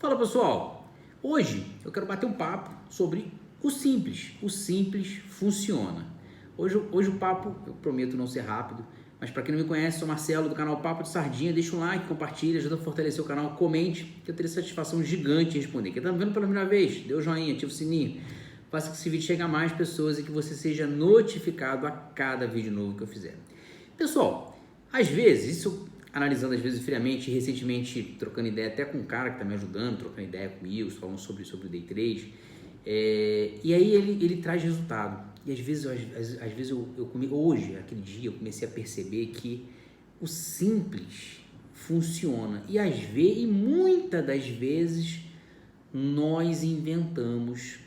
Fala pessoal, hoje eu quero bater um papo sobre o simples. O simples funciona. Hoje o papo, eu prometo não ser rápido, mas para quem não me conhece, sou Marcelo do canal Papo de Sardinha. Deixa um like, compartilha, ajuda a fortalecer o canal, comente, que eu terei satisfação gigante em responder. Quem está me vendo pela primeira vez, dê o joinha, ativa o sininho, faça que esse vídeo chegue a mais pessoas e que você seja notificado a cada vídeo novo que eu fizer. Pessoal, às vezes, isso analisando às vezes friamente, recentemente trocando ideia até com um cara que está me ajudando, trocando ideia comigo, falando sobre o Day Trade, e aí ele traz resultado. E às vezes hoje, aquele dia, eu comecei a perceber que o simples funciona. E muitas das vezes nós inventamos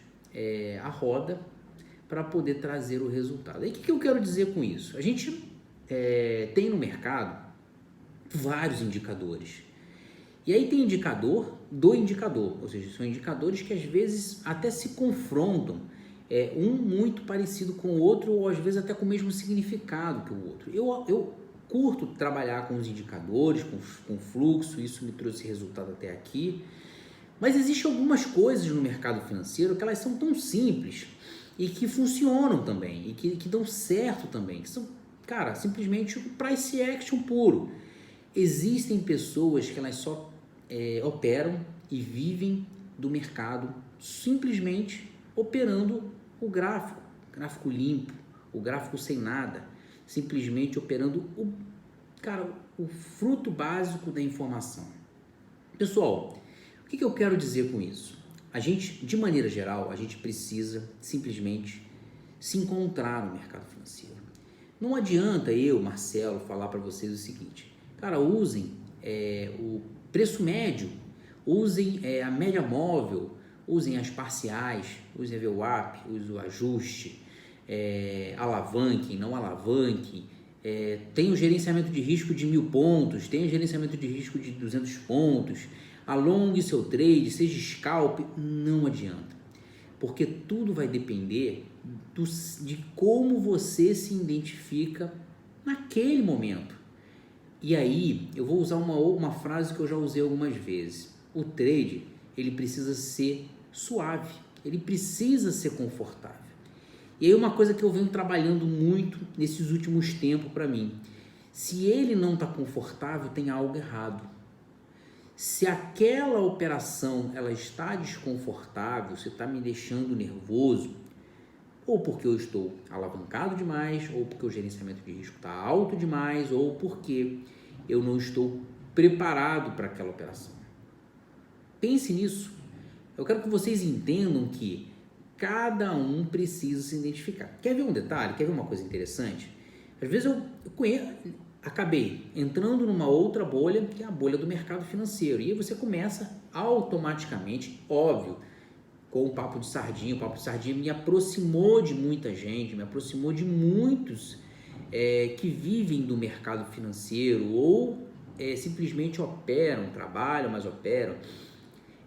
a roda para poder trazer o resultado. E o que eu quero dizer com isso? A gente tem no mercado vários indicadores. E aí tem indicador do indicador, ou seja, são indicadores que às vezes até se confrontam, um muito parecido com o outro, ou às vezes até com o mesmo significado que o outro. Eu curto trabalhar com os indicadores, com fluxo, isso me trouxe resultado até aqui, mas existem algumas coisas no mercado financeiro que elas são tão simples e que funcionam também, e que dão certo também, que são, cara, simplesmente o price action puro. Existem pessoas que elas só operam e vivem do mercado simplesmente operando o gráfico limpo, o gráfico sem nada, simplesmente operando o fruto básico da informação. Pessoal, o que eu quero dizer com isso? A gente, de maneira geral, a gente precisa simplesmente se encontrar no mercado financeiro. Não adianta eu, Marcelo, falar para vocês o seguinte: cara, usem o preço médio, usem a média móvel, usem as parciais, usem a VWAP, usem o ajuste, alavanquem, não alavanquem, tem o gerenciamento de risco de 1000 pontos, tem o gerenciamento de risco de 200 pontos, alongue seu trade, seja scalp, não adianta, porque tudo vai depender de como você se identifica naquele momento. E aí, eu vou usar uma frase que eu já usei algumas vezes. O trade, ele precisa ser suave, ele precisa ser confortável. E aí uma coisa que eu venho trabalhando muito nesses últimos tempos para mim: se ele não está confortável, tem algo errado. Se aquela operação ela está desconfortável, se está me deixando nervoso, ou porque eu estou alavancado demais, ou porque o gerenciamento de risco está alto demais, ou porque eu não estou preparado para aquela operação. Pense nisso. Eu quero que vocês entendam que cada um precisa se identificar. Quer ver um detalhe? Quer ver uma coisa interessante? Às vezes eu acabei entrando numa outra bolha, que é a bolha do mercado financeiro. E aí você começa automaticamente, óbvio, com o Papo de Sardinha. O Papo de Sardinha me aproximou de muita gente, me aproximou de muitos que vivem do mercado financeiro ou simplesmente operam, trabalham, mas operam.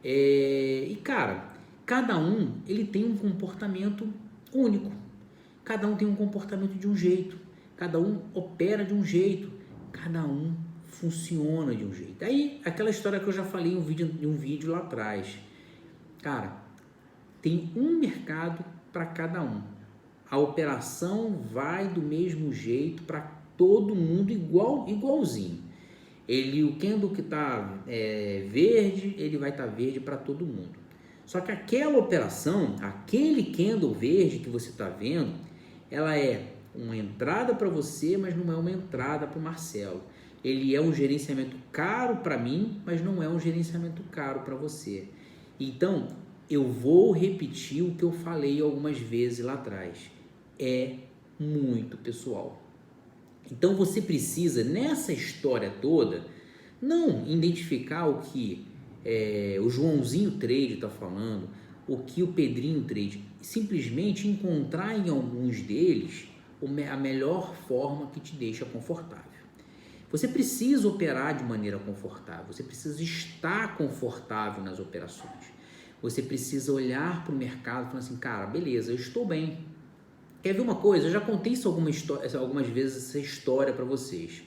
E cara, cada um ele tem um comportamento único, cada um tem um comportamento de um jeito, cada um opera de um jeito, cada um funciona de um jeito. Aí, aquela história que eu já falei em um vídeo lá atrás, cara, tem um mercado para cada um. A operação vai do mesmo jeito para todo mundo, igualzinho. O candle que está verde, ele vai estar verde para todo mundo. Só que aquela operação, aquele candle verde que você está vendo, ela é uma entrada para você, mas não é uma entrada para o Marcelo. Ele é um gerenciamento caro para mim, mas não é um gerenciamento caro para você. Então, eu vou repetir o que eu falei algumas vezes lá atrás. É muito pessoal. Então você precisa, nessa história toda, não identificar o que o Joãozinho Trade está falando, o que o Pedrinho Trade, simplesmente encontrar em alguns deles a melhor forma que te deixa confortável. Você precisa operar de maneira confortável, você precisa estar confortável nas operações. Você precisa olhar para o mercado e falar assim: cara, beleza, eu estou bem. Quer ver uma coisa? Eu já contei isso algumas vezes, essa história para vocês.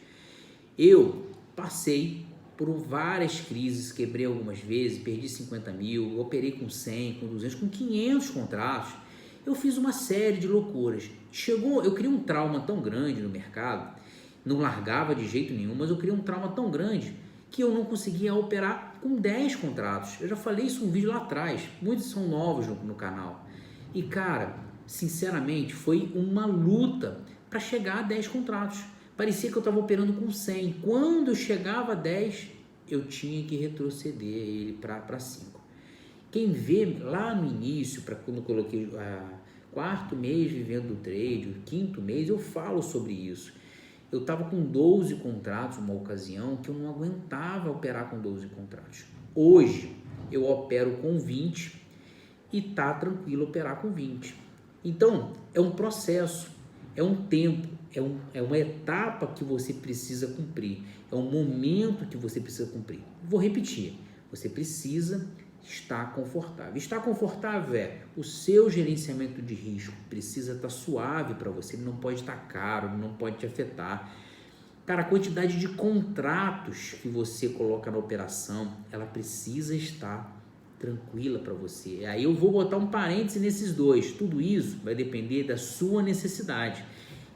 Eu passei por várias crises, quebrei algumas vezes, perdi 50 mil, operei com 100, com 200, com 500 contratos. Eu fiz uma série de loucuras. Eu criei um trauma tão grande no mercado, não largava de jeito nenhum, mas eu criei um trauma tão grande que eu não conseguia operar com 10 contratos. Eu já falei isso em um vídeo lá atrás, muitos são novos no canal. E cara, sinceramente, foi uma luta para chegar a 10 contratos. Parecia que eu estava operando com 100. Quando eu chegava a 10, eu tinha que retroceder ele para 5. Quem vê lá no início, para quando eu coloquei quarto mês vivendo do trade, o quinto mês, eu falo sobre isso. Eu estava com 12 contratos uma ocasião que eu não aguentava operar com 12 contratos. Hoje eu opero com 20 e tá tranquilo operar com 20. Então é um processo, é um tempo, é uma etapa que você precisa cumprir, é um momento que você precisa cumprir. Vou repetir, você precisa estar confortável. Estar confortável é o seu gerenciamento de risco precisa estar suave para você, ele não pode estar caro, ele não pode te afetar. Cara, a quantidade de contratos que você coloca na operação, ela precisa estar tranquila para você. Aí eu vou botar um parêntese nesses dois. Tudo isso vai depender da sua necessidade.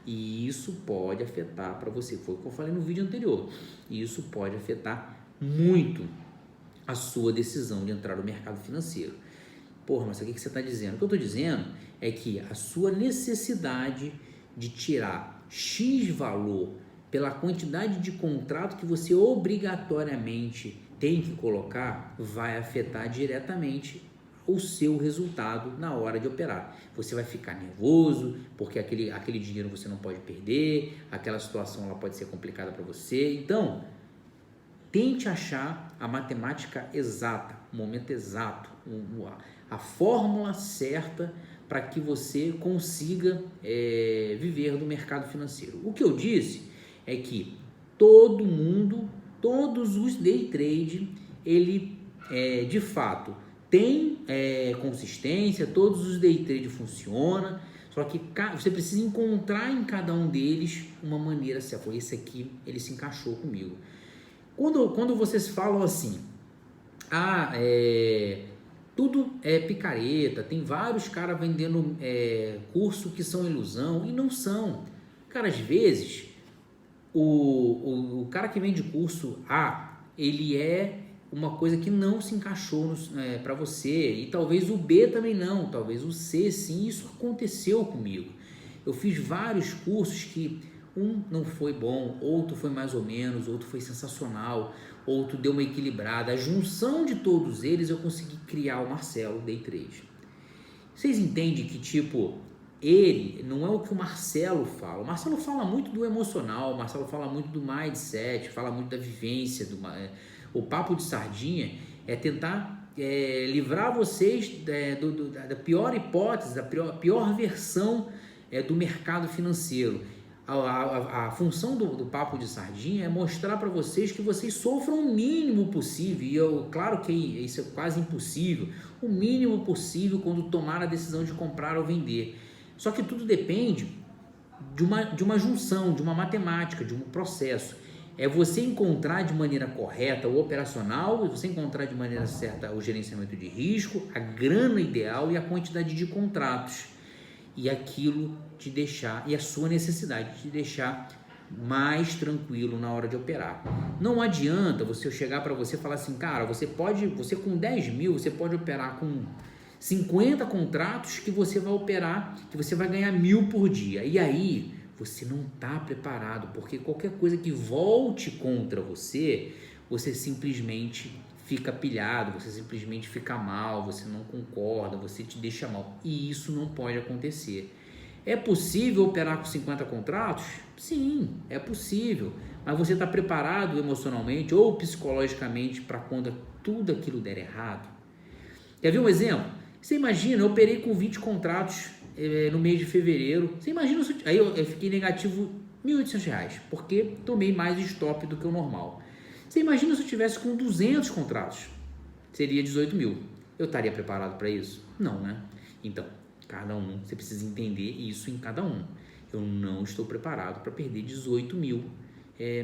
E isso pode afetar para você. Foi o que eu falei no vídeo anterior. E isso pode afetar muito a sua decisão de entrar no mercado financeiro. Porra, mas o que você está dizendo? O que eu estou dizendo é que a sua necessidade de tirar X valor pela quantidade de contrato que você obrigatoriamente tem que colocar vai afetar diretamente o seu resultado na hora de operar. Você vai ficar nervoso porque aquele dinheiro você não pode perder, aquela situação ela pode ser complicada para você. Então, tente achar a matemática exata, o momento exato, a fórmula certa para que você consiga viver do mercado financeiro. O que eu disse é que todos os day trade, ele de fato tem consistência, todos os day trade funcionam, só que você precisa encontrar em cada um deles uma maneira certa. Esse aqui, ele se encaixou comigo. Quando vocês falam assim, tudo é picareta, tem vários caras vendendo curso que são ilusão, e não são. Cara, às vezes, o cara que vende curso A, ele é uma coisa que não se encaixou para você, e talvez o B também não, talvez o C sim. Isso aconteceu comigo. Eu fiz vários cursos que um não foi bom, outro foi mais ou menos, outro foi sensacional, outro deu uma equilibrada. A junção de todos eles eu consegui criar o Marcelo Day Trade. Vocês entendem que ele não é o que o Marcelo fala. O Marcelo fala muito do emocional, o Marcelo fala muito do mindset, fala muito da vivência. O papo de sardinha é tentar livrar vocês da pior hipótese, da pior versão do mercado financeiro. A função do papo de sardinha é mostrar para vocês que vocês sofram o mínimo possível, e claro que isso é quase impossível, o mínimo possível quando tomar a decisão de comprar ou vender. Só que tudo depende de uma junção, de uma matemática, de um processo. É você encontrar de maneira correta o operacional, você encontrar de maneira certa o gerenciamento de risco, a grana ideal e a quantidade de contratos. E aquilo te deixar, e a sua necessidade de te deixar mais tranquilo na hora de operar. Não adianta eu chegar para você e falar assim, cara, você com 10 mil, você pode operar com 50 contratos que você vai operar, que você vai ganhar 1.000 por dia. E aí, você não está preparado, porque qualquer coisa que volte contra você, você simplesmente fica pilhado, você simplesmente fica mal, você não concorda, você te deixa mal. E isso não pode acontecer. É possível operar com 50 contratos? Sim, é possível. Mas você está preparado emocionalmente ou psicologicamente para quando tudo aquilo der errado? Quer ver um exemplo? Você imagina, eu operei com 20 contratos no mês de fevereiro. Você imagina, aí eu fiquei negativo R$1.800, porque tomei mais stop do que o normal. Você imagina se eu tivesse com 200 contratos, seria 18 mil. Eu estaria preparado para isso? Não, né? Então, cada um, você precisa entender isso em cada um. Eu não estou preparado para perder 18 mil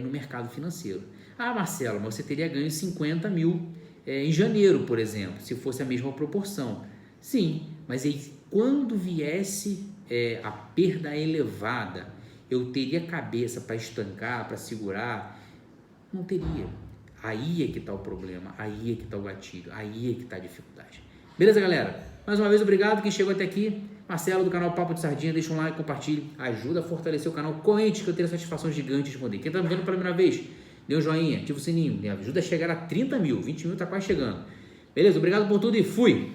no mercado financeiro. Ah, Marcelo, mas você teria ganho 50 mil em janeiro, por exemplo, se fosse a mesma proporção. Sim, mas aí, quando viesse a perda elevada, eu teria cabeça para estancar, para segurar? Não teria. Aí é que está o problema, aí é que está o gatilho, aí é que está a dificuldade. Beleza, galera? Mais uma vez, obrigado quem chegou até aqui. Marcelo, do canal Papo de Sardinha, deixa um like, compartilhe, ajuda a fortalecer o canal, comente que eu tenho satisfação gigante de responder. Quem está me vendo pela primeira vez, dê um joinha, ativa o sininho, me ajuda a chegar a 30 mil, 20 mil está quase chegando. Beleza? Obrigado por tudo e fui!